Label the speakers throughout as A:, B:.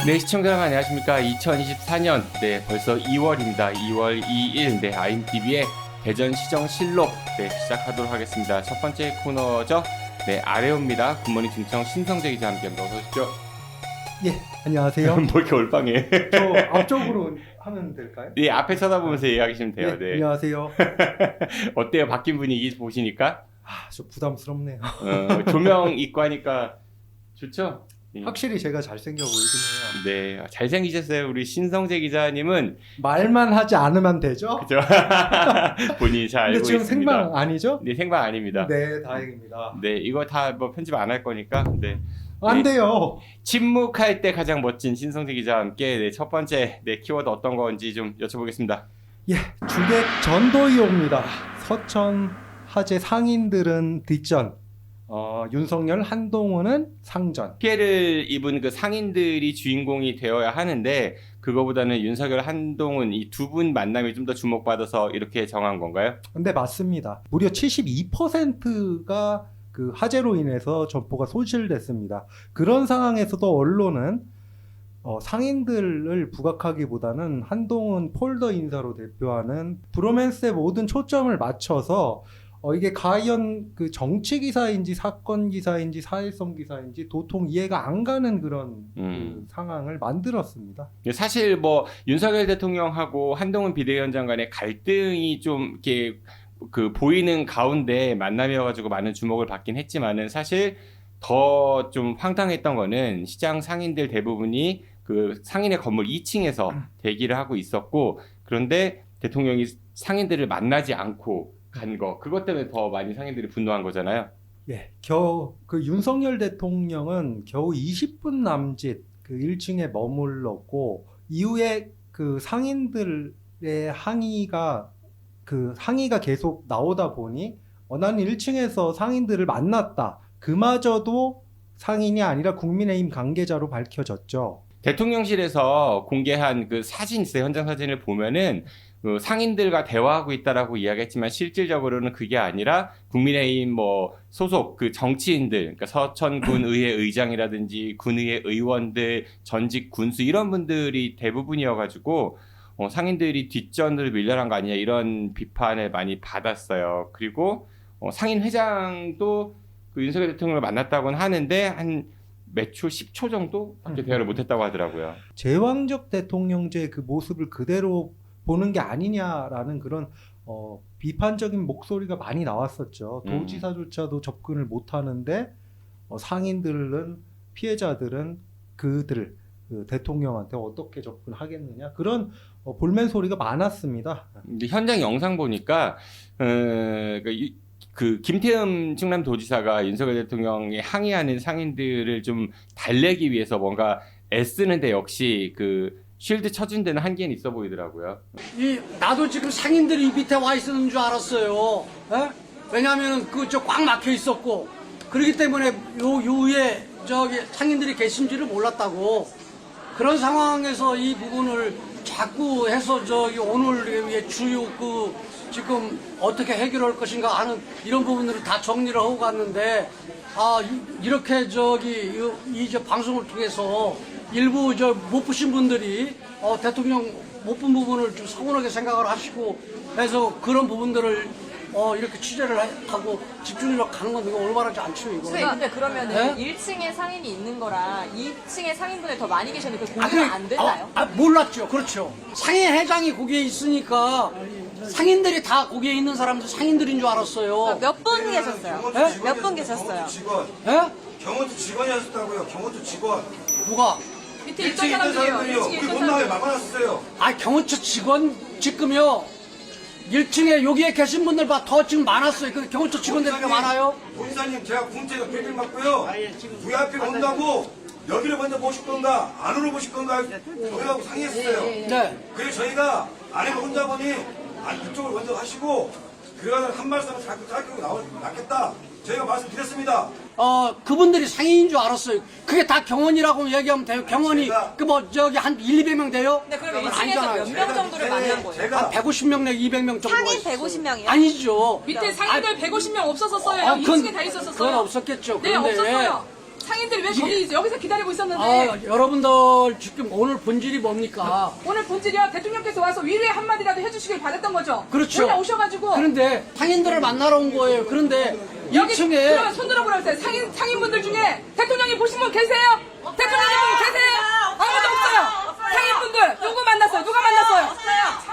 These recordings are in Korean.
A: 네, 시청자 여러분 안녕하십니까. 2024년, 벌써 2월입니다. 2월 2일, IMTV의 대전시정실록, 시작하도록 하겠습니다. 첫 번째 코너죠. 아레오입니다. 굿모닝 중청 신성재 기자 함께합니다. 어서 오십시오.
B: 예, 안녕하세요.
A: 뭐 이렇게 올빵해.
B: 저 앞쪽으로 하면 될까요?
A: 네, 앞에 쳐다보면서 얘기하시면 돼요.
B: 네, 안녕하세요.
A: 어때요? 바뀐 분위기 보시니까?
B: 좀 부담스럽네요.
A: 조명 있고 하니까 좋죠?
B: 확실히 제가 잘생겨 보이긴 해요.
A: 네, 잘생기셨어요. 우리 신성재 기자님은
B: 말만 하지 않으면 되죠?
A: 그죠? 본인이 잘 알고
B: 근데 지금
A: 있습니다.
B: 생방 아니죠?
A: 네, 생방 아닙니다.
B: 네, 다행입니다.
A: 네, 이거 다 뭐 편집 안 할 거니까. 네.
B: 안 돼요.
A: 침묵할 때 가장 멋진 신성재 기자와 함께 첫 번째 키워드 어떤 건지 좀 여쭤보겠습니다.
B: 예, 주객 전도이 옵니다. 서천 화재 상인들은 뒷전, 윤석열 한동훈은 상전.
A: 피해를 입은 그 상인들이 주인공이 되어야 하는데 그거보다는 윤석열 한동훈 이 두 분 만남이 좀 더 주목받아서 이렇게 정한 건가요?
B: 근데 맞습니다. 무려 72%가 그 화재로 인해서 점포가 소실됐습니다. 그런 상황에서도 언론은 상인들을 부각하기보다는 한동훈 폴더 인사로 대표하는 브로맨스의 모든 초점을 맞춰서 이게 과연 그 정치 기사인지 사건 기사인지 사회성 기사인지 도통 이해가 안 가는 그런 그 상황을 만들었습니다.
A: 사실 뭐 윤석열 대통령하고 한동훈 비대위원장 간의 갈등이 좀 이렇게 그 보이는 가운데 만남이어가지고 많은 주목을 받긴 했지만은 사실 더 좀 황당했던 거는 시장 상인들 대부분이 그 상인의 건물 2층에서 대기를 하고 있었고 그런데 대통령이 상인들을 만나지 않고 간 거 그것 때문에 더 많이 상인들이 분노한 거잖아요.
B: 예, 그 윤석열 대통령은 겨우 20분 남짓 그 1층에 머물렀고 이후에 그 상인들의 항의가 계속 나오다 보니 나는 1층에서 상인들을 만났다. 그마저도 상인이 아니라 국민의힘 관계자로 밝혀졌죠.
A: 대통령실에서 공개한 그 사진 있어요. 현장 사진을 보면은 그 상인들과 대화하고 있다라고 이야기했지만 실질적으로는 그게 아니라 국민의힘 뭐 소속 그 정치인들, 그러니까 서천군 의회 의장이라든지 군의회 의원들, 전직 군수 이런 분들이 대부분이어가지고 상인들이 뒷전으로 밀려난 거 아니냐 이런 비판을 많이 받았어요. 그리고 상인 회장도 그 윤석열 대통령을 만났다고는 하는데 한 몇 초, 10초 정도밖에 대화를 못했다고 하더라고요.
B: 제왕적 대통령제의 그 모습을 그대로 보는 게 아니냐라는 그런 비판적인 목소리가 많이 나왔었죠. 도지사조차도 접근을 못하는데 상인들은 피해자들은 그 대통령한테 어떻게 접근하겠느냐 그런 볼멘 소리가 많았습니다.
A: 현장 영상 보니까 그 김태흠 충남도지사가 윤석열 대통령이 항의하는 상인들을 좀 달래기 위해서 뭔가 애쓰는데 역시 그 쉴드 쳐준 데는 한계는 있어 보이더라고요.
C: 나도 지금 상인들이 이 밑에 와 있었는 줄 알았어요. 에? 왜냐하면 꽉 막혀 있었고 그렇기 때문에 요 위에 저기 상인들이 계신지를 몰랐다고. 그런 상황에서 이 부분을 자꾸 해서 오늘 주요 지금 어떻게 해결할 것인가 하는 이런 부분들을 다 정리를 하고 갔는데 이렇게 이 방송을 통해서 일부 못 보신 분들이 대통령 못 본 부분을 좀 서운하게 생각을 하시고 해서 그런 부분들을 이렇게 취재를 하고 집중적으로 가는 건 이거 올바르지 않죠 이거.
D: 선생님 근데 그러면은
C: 네?
D: 1층에 상인이 있는 거랑 2층에 상인분이 더 많이 계셨는데 그 공유가 안 됐나요?
C: 몰랐죠. 그렇죠. 상인 회장이 거기에 있으니까 상인들이 다 거기에 있는 사람들 상인들인 줄 알았어요.
D: 몇 분 계셨어요?
C: 네?
D: 몇 분 계셨어요?
E: 직원.
C: 예?
E: 경호처 직원이었다고요. 경호처 직원.
C: 누가?
D: 밑에 있던
E: 1층에 있던 사람들이요.
D: 2층에
E: 우리
D: 있던
E: 못 나가게
D: 사람들.
E: 막아놨어요.
C: 경호처 직원 지금요 1층에 여기에 계신 분들 더 지금 많았어요. 그 경호처 직원들이 많아요.
E: 본사님 제가 공채가 빌빌 맞고요. VIP 온다고 여기를 먼저 모실 건가 안으로 모실 건가 저희하고 상의했어요.
C: 네.
E: 그래서 저희가 아내가 혼자 보니 그쪽을 먼저 하시고 그러다 한 말씀을 자꾸 짧게 나겠다 저희가 말씀드렸습니다.
C: 그분들이 상인인 줄 알았어요. 그게 다 경원이라고 얘기하면 돼요. 경원이 한 200명 돼요?
D: 네, 그럼
C: 그건
D: 1층에서
C: 아니잖아요.
D: 몇 명 정도를 만난 거예요?
C: 한 150명 내 200명 정도가
D: 상인
C: 있어요.
D: 150명이요?
C: 아니죠.
F: 밑에 상인들 150명 없었었어요. 2층에 다 있었었어요.
C: 그건 없었겠죠.
F: 네,
C: 그런데
F: 없었어요.
D: 상인들이 왜 거기 여기서 기다리고 있었는데
C: 아, 여러분들 지금 오늘 본질이 뭡니까?
D: 오늘 본질이요 대통령께서 와서 위로의 한마디라도 해주시길 바랬던 거죠.
C: 그렇죠.
D: 올라오셔가지고
C: 그런데 상인들을 만나러 온 거예요. 그런데
D: 여기
C: 1층에
D: 그러면 손 들어보라고 상인분들 중에 대통령이 보신 분 계세요? 대통령님 분 계세요? 아무도 없어요. 상인분들 누구 만났어요? 누가 만났어요?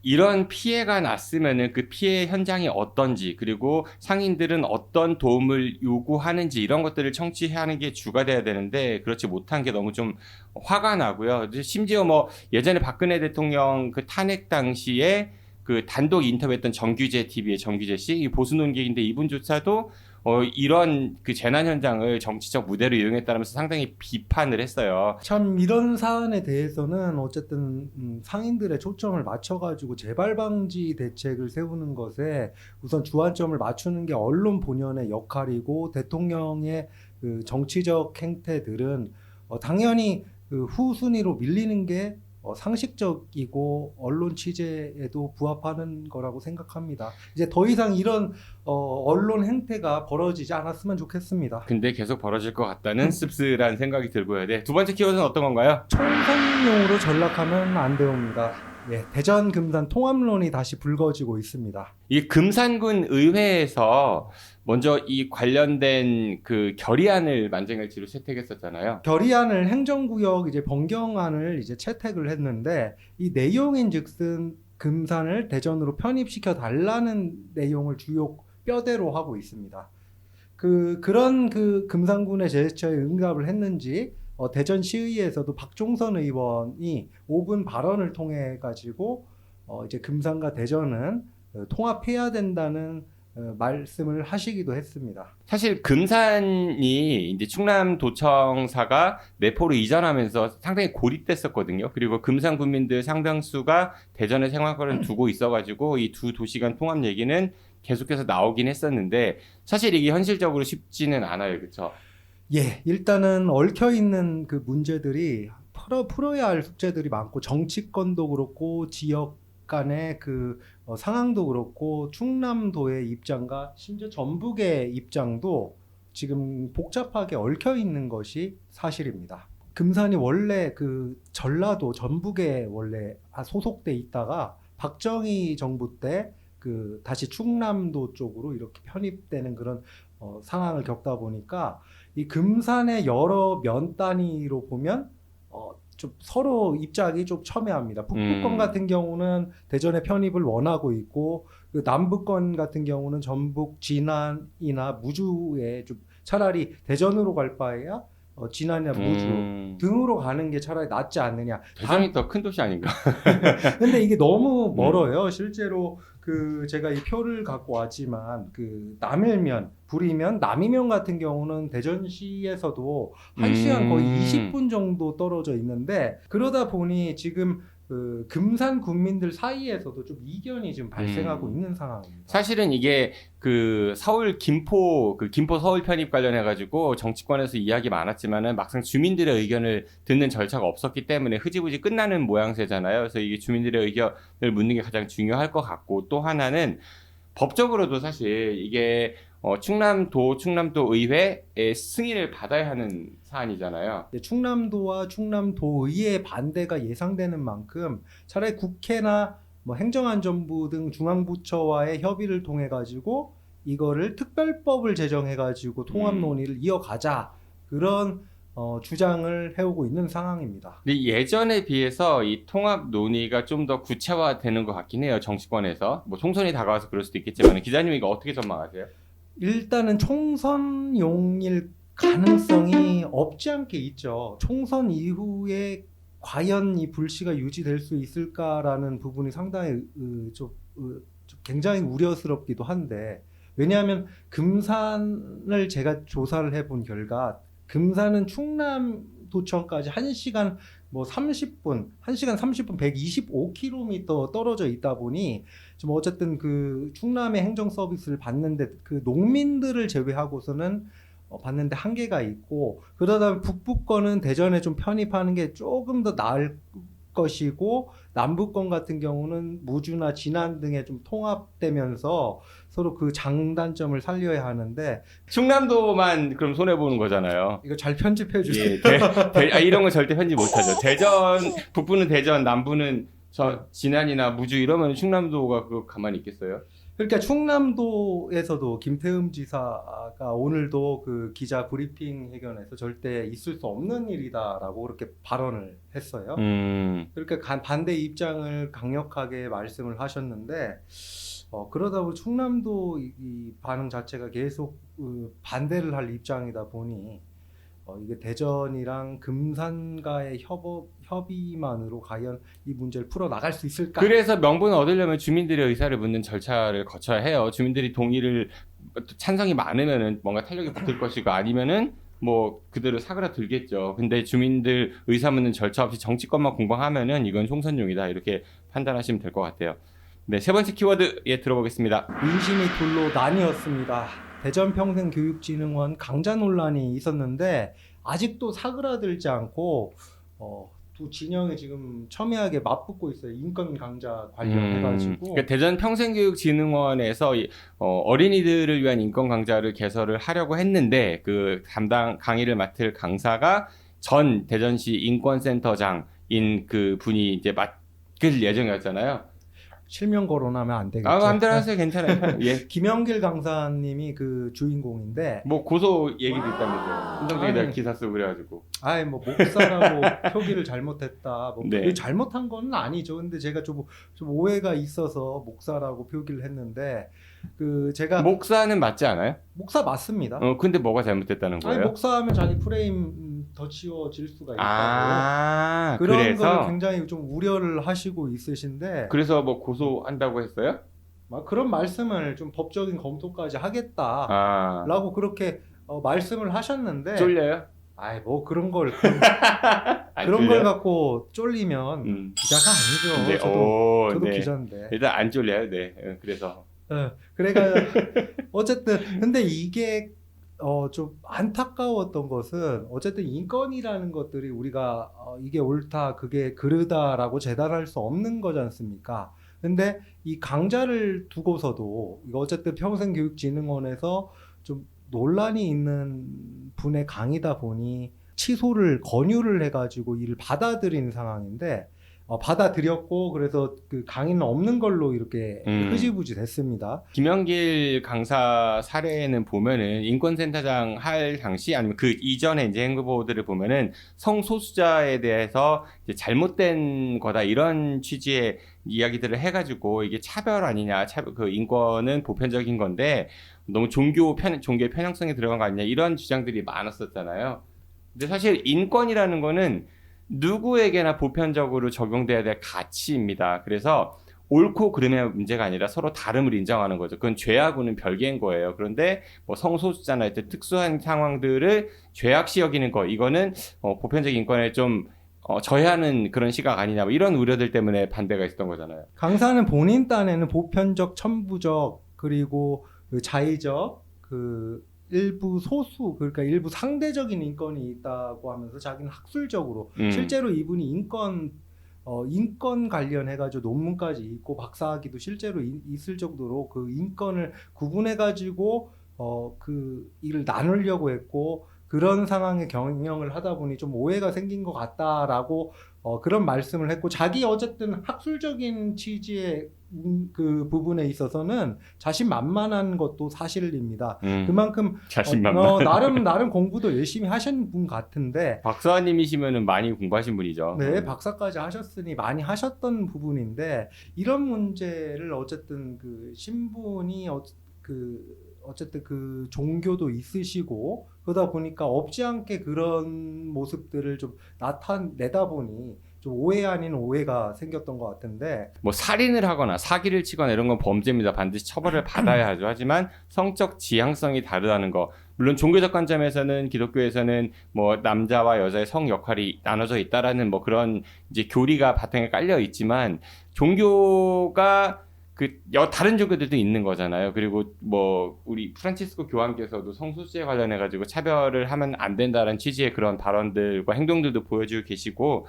A: 이런 피해가 났으면은 그 피해 현장이 어떤지, 그리고 상인들은 어떤 도움을 요구하는지, 이런 것들을 청취하는 게 주가 돼야 되는데 그렇지 못한 게 너무 좀 화가 나고요. 심지어 뭐 예전에 박근혜 대통령 그 탄핵 당시에 그 단독 인터뷰했던 정규재 TV의 정규재 씨, 이 보수 논객인데 이분조차도 이런 그 재난 현장을 정치적 무대로 이용했다면서 상당히 비판을 했어요.
B: 참 이런 사안에 대해서는 어쨌든 상인들의 초점을 맞춰가지고 재발 방지 대책을 세우는 것에 우선 주안점을 맞추는 게 언론 본연의 역할이고, 대통령의 그 정치적 행태들은 당연히 그 후순위로 밀리는 게 상식적이고 언론 취재에도 부합하는 거라고 생각합니다. 이제 더 이상 이런 언론 행태가 벌어지지 않았으면 좋겠습니다.
A: 근데 계속 벌어질 것 같다는 씁쓸한 생각이 들고요. 네, 두 번째 키워드는 어떤 건가요?
B: 총선용으로 전락하면 안 되옵니다. 예, 대전 금산 통합론이 다시 불거지고 있습니다.
A: 이 금산군 의회에서 먼저 이 관련된 그 결의안을 만장일치로 채택했었잖아요.
B: 결의안을 행정구역 이제 변경안을 이제 채택을 했는데, 이 내용인즉슨 금산을 대전으로 편입시켜 달라는 내용을 주요 뼈대로 하고 있습니다. 그런 금산군의 제스처에 응답을 했는지 대전시의회에서도 박종선 의원이 5분 발언을 통해 가지고 이제 금산과 대전은 통합해야 된다는 말씀을 하시기도 했습니다.
A: 사실 금산이 이제 충남도청사가 내포로 이전하면서 상당히 고립됐었거든요. 그리고 금산 군민들 상당수가 대전에 생활권을 두고 있어가지고 이 두 도시 간 통합 얘기는 계속해서 나오긴 했었는데, 사실 이게 현실적으로 쉽지는 않아요, 그렇죠?
B: 예, 일단은 얽혀 있는 그 문제들이 풀어야 할 숙제들이 많고, 정치권도 그렇고 지역 간의 그 상황도 그렇고, 충남도의 입장과 심지어 전북의 입장도 지금 복잡하게 얽혀 있는 것이 사실입니다. 금산이 원래 그 전라도 전북에 원래 소속돼 있다가 박정희 정부 때 그 다시 충남도 쪽으로 이렇게 편입되는 그런 상황을 겪다 보니까, 이 금산의 여러 면 단위로 보면 좀 서로 입장이 좀 첨예합니다. 북부권 같은 경우는 대전의 편입을 원하고 있고, 그 남부권 같은 경우는 전북, 진안이나 무주에 좀 차라리 대전으로 갈 바에야 진안이나 무주 등으로 가는 게 차라리 낫지 않느냐.
A: 대전이 더 큰 도시 아닌가?
B: 근데 이게 너무 멀어요. 실제로 그 제가 이 표를 갖고 왔지만, 그 남일면, 불이면, 남이면 같은 경우는 대전시에서도 1시간 거의 20분 정도 떨어져 있는데, 그러다 보니 지금 그 금산 군민들 사이에서도 좀 이견이 지금 발생하고 있는 상황입니다.
A: 사실은 이게 그 서울 김포 서울 편입 관련해 가지고 정치권에서 이야기 많았지만은 막상 주민들의 의견을 듣는 절차가 없었기 때문에 흐지부지 끝나는 모양새잖아요. 그래서 이게 주민들의 의견을 묻는 게 가장 중요할 것 같고, 또 하나는 법적으로도 사실 이게 충남도 의회의 승인을 받아야 하는 사안이잖아요.
B: 충남도와 충남도의회의 반대가 예상되는 만큼 차라리 국회나 뭐 행정안전부 등 중앙부처와의 협의를 통해 가지고 이거를 특별법을 제정해 가지고 통합 논의를 이어가자, 그런 주장을 해오고 있는 상황입니다.
A: 근데 예전에 비해서 이 통합 논의가 좀 더 구체화되는 것 같긴 해요. 정치권에서. 뭐 총선이 다가와서 그럴 수도 있겠지만, 기자님 이거 어떻게 전망하세요?
B: 일단은 총선용일 가능성이 없지 않게 있죠. 총선 이후에 과연 이 불씨가 유지될 수 있을까라는 부분이 상당히 좀 굉장히 우려스럽기도 한데, 왜냐하면 금산을 제가 조사를 해본 결과, 금산은 충남도청까지 1시간 30분 125km 떨어져 있다 보니, 좀 어쨌든 그 충남의 행정 서비스를 받는데 그 농민들을 제외하고서는 받는데 한계가 있고, 그러다 보면 북부권은 대전에 좀 편입하는 게 조금 더 나을 것이고, 남부권 같은 경우는 무주나 진안 등에 좀 통합되면서 서로 그 장단점을 살려야 하는데
A: 충남도만 그럼 손해 보는 거잖아요.
B: 이거 잘 편집해 주세요.
A: 예, 이런 거 절대 편집 못하죠. 대전 북부는 대전, 남부는 저 진안이나 무주 이러면 충남도가 그거 가만히 있겠어요?
B: 그러니까 충남도에서도 김태흠 지사가 오늘도 그 기자 브리핑 회견에서 절대 있을 수 없는 일이다라고 그렇게 발언을 했어요. 그러니까 반대 입장을 강력하게 말씀을 하셨는데 그러다 보니 충남도 이 반응 자체가 계속 반대를 할 입장이다 보니 이게 대전이랑 금산과의 협의만으로 과연 이 문제를 풀어 나갈 수 있을까?
A: 그래서 명분을 얻으려면 주민들의 의사를 묻는 절차를 거쳐야 해요. 주민들이 동의를 찬성이 많으면은 뭔가 탄력이 붙을 것이고 아니면은 뭐 그대로 사그라들겠죠. 근데 주민들 의사 묻는 절차 없이 정치권만 공방하면은 이건 총선용이다 이렇게 판단하시면 될 것 같아요. 네, 세 번째 키워드 들어보겠습니다.
B: 민심이 둘로 나뉘었습니다. 대전평생교육진흥원 강자 논란이 있었는데 아직도 사그라들지 않고 두 진영이 지금 첨예하게 맞붙고 있어요. 인권 강자 관련해가지고.
A: 그러니까 대전 평생교육진흥원에서 어린이들을 위한 인권 강좌를 개설을 하려고 했는데 그 담당 강의를 맡을 강사가 전 대전시 인권센터장인 그 분이 이제 맡을 예정이었잖아요.
B: 실명 거론하면 안 되겠죠.
A: 마음대로 하세요. 괜찮아요. 예.
B: 김영길 강사님이 그 주인공인데
A: 뭐 고소 얘기도 있다면서요. 신동댕이 내가 기사 쓰고 그래가지고.
B: 뭐 목사라고 표기를 잘못했다. 뭐
A: 네.
B: 그게 잘못한 건 아니죠. 근데 제가 좀 오해가 있어서 목사라고 표기를 했는데 그 제가
A: 목사는 맞지 않아요?
B: 목사 맞습니다.
A: 근데 뭐가 잘못됐다는 거예요?
B: 목사하면 자기 프레임 더 치워질 수가 있다고. 그런
A: 그래서
B: 걸 굉장히 좀 우려를 하시고 있으신데
A: 그래서 뭐 고소한다고 했어요?
B: 그런 말씀을 좀 법적인 검토까지 하겠다라고 그렇게 말씀을 하셨는데
A: 쫄려요?
B: 뭐 그런 걸
A: 안
B: 그런
A: 쫄려요?
B: 걸 갖고 쫄리면 기자가 아니죠.
A: 네,
B: 저도
A: 네.
B: 기자인데.
A: 일단 안 쫄려요. 네. 그래서
B: 그러니까 어쨌든 근데 이게 좀 안타까웠던 것은 어쨌든 인권이라는 것들이 우리가 이게 옳다 그게 그르다라고 재단할 수 없는 거지 않습니까? 근데 이 강좌를 두고서도 이거 어쨌든 평생교육진흥원에서 좀 논란이 있는 분의 강의다 보니 취소를 권유를 해가지고 이를 받아들인 상황인데 받아들였고 그래서 그 강의는 없는 걸로 이렇게 흐지부지 됐습니다.
A: 김영길 강사 사례는 보면은 인권센터장 할 당시 아니면 그 이전에 이제 행보들을 보면은 성소수자에 대해서 이제 잘못된 거다 이런 취지의 이야기들을 해가지고 이게 차별 아니냐, 그 인권은 보편적인 건데 너무 종교의 편향성이 들어간 거 아니냐 이런 주장들이 많았었잖아요. 근데 사실 인권이라는 거는 누구에게나 보편적으로 적용돼야 될 가치입니다. 그래서 옳고 그름의 문제가 아니라 서로 다름을 인정하는 거죠. 그건 죄하고는 별개인 거예요. 그런데 뭐 성소수자나 특수한 상황들을 죄악시 여기는 거, 이거는 보편적 인권에 좀 저해하는 그런 시각 아니냐, 뭐 이런 우려들 때문에 반대가 있었던 거잖아요.
B: 강사는 본인 딴에는 보편적, 천부적, 그리고 그 자의적, 그 일부 소수, 그러니까 일부 상대적인 인권이 있다고 하면서 자기는 학술적으로 실제로 이분이 인권 관련해가지고 논문까지 있고 박사학위도 실제로 있을 정도로 그 인권을 구분해가지고 그 일을 나누려고 했고 그런 상황에 경영을 하다 보니 좀 오해가 생긴 것 같다라고 그런 말씀을 했고 자기 어쨌든 학술적인 취지의 그 부분에 있어서는 자신만만한 것도 사실입니다. 그만큼
A: 자신만만.
B: 나름 공부도 열심히 하신 분 같은데
A: 박사님이시면은 많이 공부하신 분이죠.
B: 네, 박사까지 하셨으니 많이 하셨던 부분인데 이런 문제를 어쨌든 그 신분이 어쨌든 그 종교도 있으시고 그러다 보니까 없지 않게 그런 모습들을 좀 나타내다 보니 좀 오해 아닌 오해가 생겼던 것 같은데
A: 뭐 살인을 하거나 사기를 치거나 이런 건 범죄입니다. 반드시 처벌을 받아야 하죠. 하지만 성적 지향성이 다르다는 거, 물론 종교적 관점에서는 기독교에서는 뭐 남자와 여자의 성 역할이 나눠져 있다라는 뭐 그런 이제 교리가 바탕에 깔려 있지만 종교가 다른 종교들도 있는 거잖아요. 그리고 뭐 우리 프란치스코 교황께서도 성소수자에 관련해 가지고 차별을 하면 안 된다는 취지의 그런 발언들과 행동들도 보여주고 계시고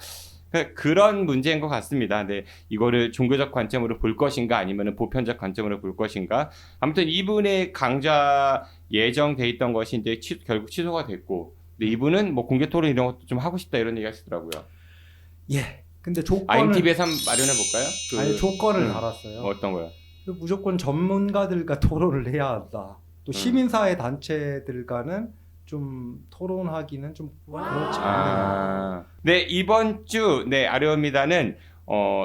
A: 그러니까 그런 문제인 것 같습니다. 근데 이거를 종교적 관점으로 볼 것인가 아니면 보편적 관점으로 볼 것인가. 아무튼 이분의 강좌 예정돼 있던 것이 이제 결국 취소가 됐고, 근데 이분은 뭐 공개 토론 이런 것도 좀 하고 싶다 이런 얘기 하시더라고요.
B: 예. 근데 조건을
A: IMTV에서 한번 마련해 볼까요?
B: 아니 조건을
A: 음.
B: 달았어요.
A: 어떤 거요?
B: 무조건 전문가들과 토론을 해야 한다. 또 시민사회 단체들과는 좀 토론하기는 좀 그렇지 않나.
A: 네, 이번 주, 네, 아뢰옵니다는,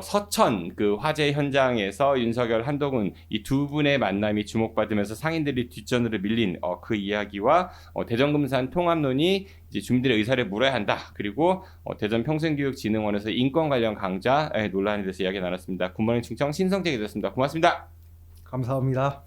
A: 서천 그 화재 현장에서 윤석열, 한동훈 이 두 분의 만남이 주목받으면서 상인들이 뒷전으로 밀린 그 이야기와 대전금산 통합론이 이제 주민들의 의사를 물어야 한다. 그리고 대전 평생교육진흥원에서 인권 관련 강좌 논란에 대해서 이야기 나눴습니다. 굿모닝 충청 신성재 기자였습니다. 고맙습니다.
B: 감사합니다.